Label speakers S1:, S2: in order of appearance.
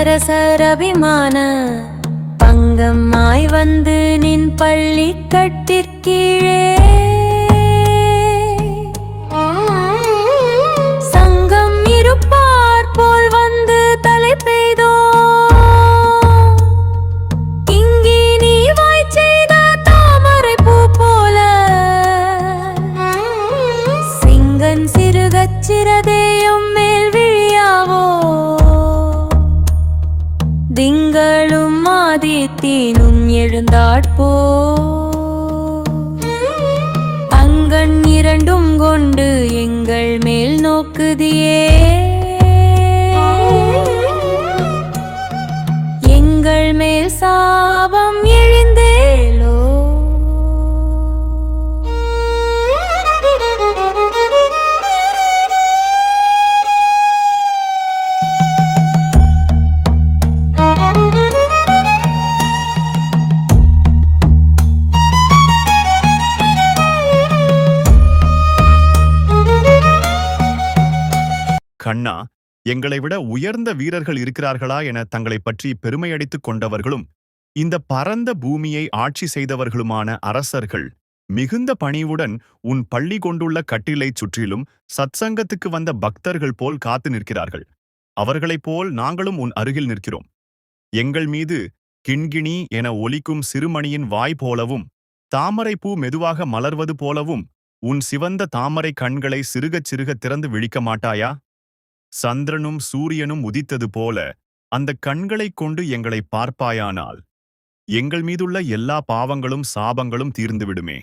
S1: அரசரபிமான பங்கம்மாய் வந்து நின் பள்ளி கட்டிற்கீழே சங்கம் இருப்பார் போல் வந்து தலை பெய்தோ இங்கே நீ வாய் செய்த தாமரை பூ போல சிங்கன் சிறுகச்சிரதேயும் மேல் விழியாவோ திங்களும் ஆதித்தீனும் எழுந்தாட்போ அங்கண் இரண்டும் கொண்டு எங்கள் மேல் நோக்குதியே எங்கள் மேல் சாபம் எழுந்தேலோ
S2: கண்ணா, எங்களை விட உயர்ந்த வீரர்கள் இருக்கிறார்களா என தங்களை பற்றி பெருமையடித்துக் கொண்டவர்களும் இந்த பரந்த பூமியை ஆட்சி செய்தவர்களுமான அரசர்கள் மிகுந்த பணிவுடன் உன் பள்ளி கொண்டுள்ள கட்டிலைச் சுற்றிலும் சத்சங்கத்துக்கு வந்த பக்தர்கள் போல் காத்து நிற்கிறார்கள். அவர்களைப் போல் நாங்களும் உன் அருகில் நிற்கிறோம். எங்கள் மீது கிண்கிணி என ஒலிக்கும் சிறுமணியின் வாய் போலவும் தாமரைப்பூ மெதுவாக மலர்வது போலவும் உன் சிவந்த தாமரை கண்களை சிறுகச் சிறுக திறந்து விழிக்க மாட்டாயா? சந்திரனும் சூரியனும் உதித்தது போல அந்த கண்களைக் கொண்டு எங்களை பார்ப்பாயானால் எங்கள் மீதுள்ள எல்லா பாவங்களும் சாபங்களும் தீர்ந்துவிடுமே.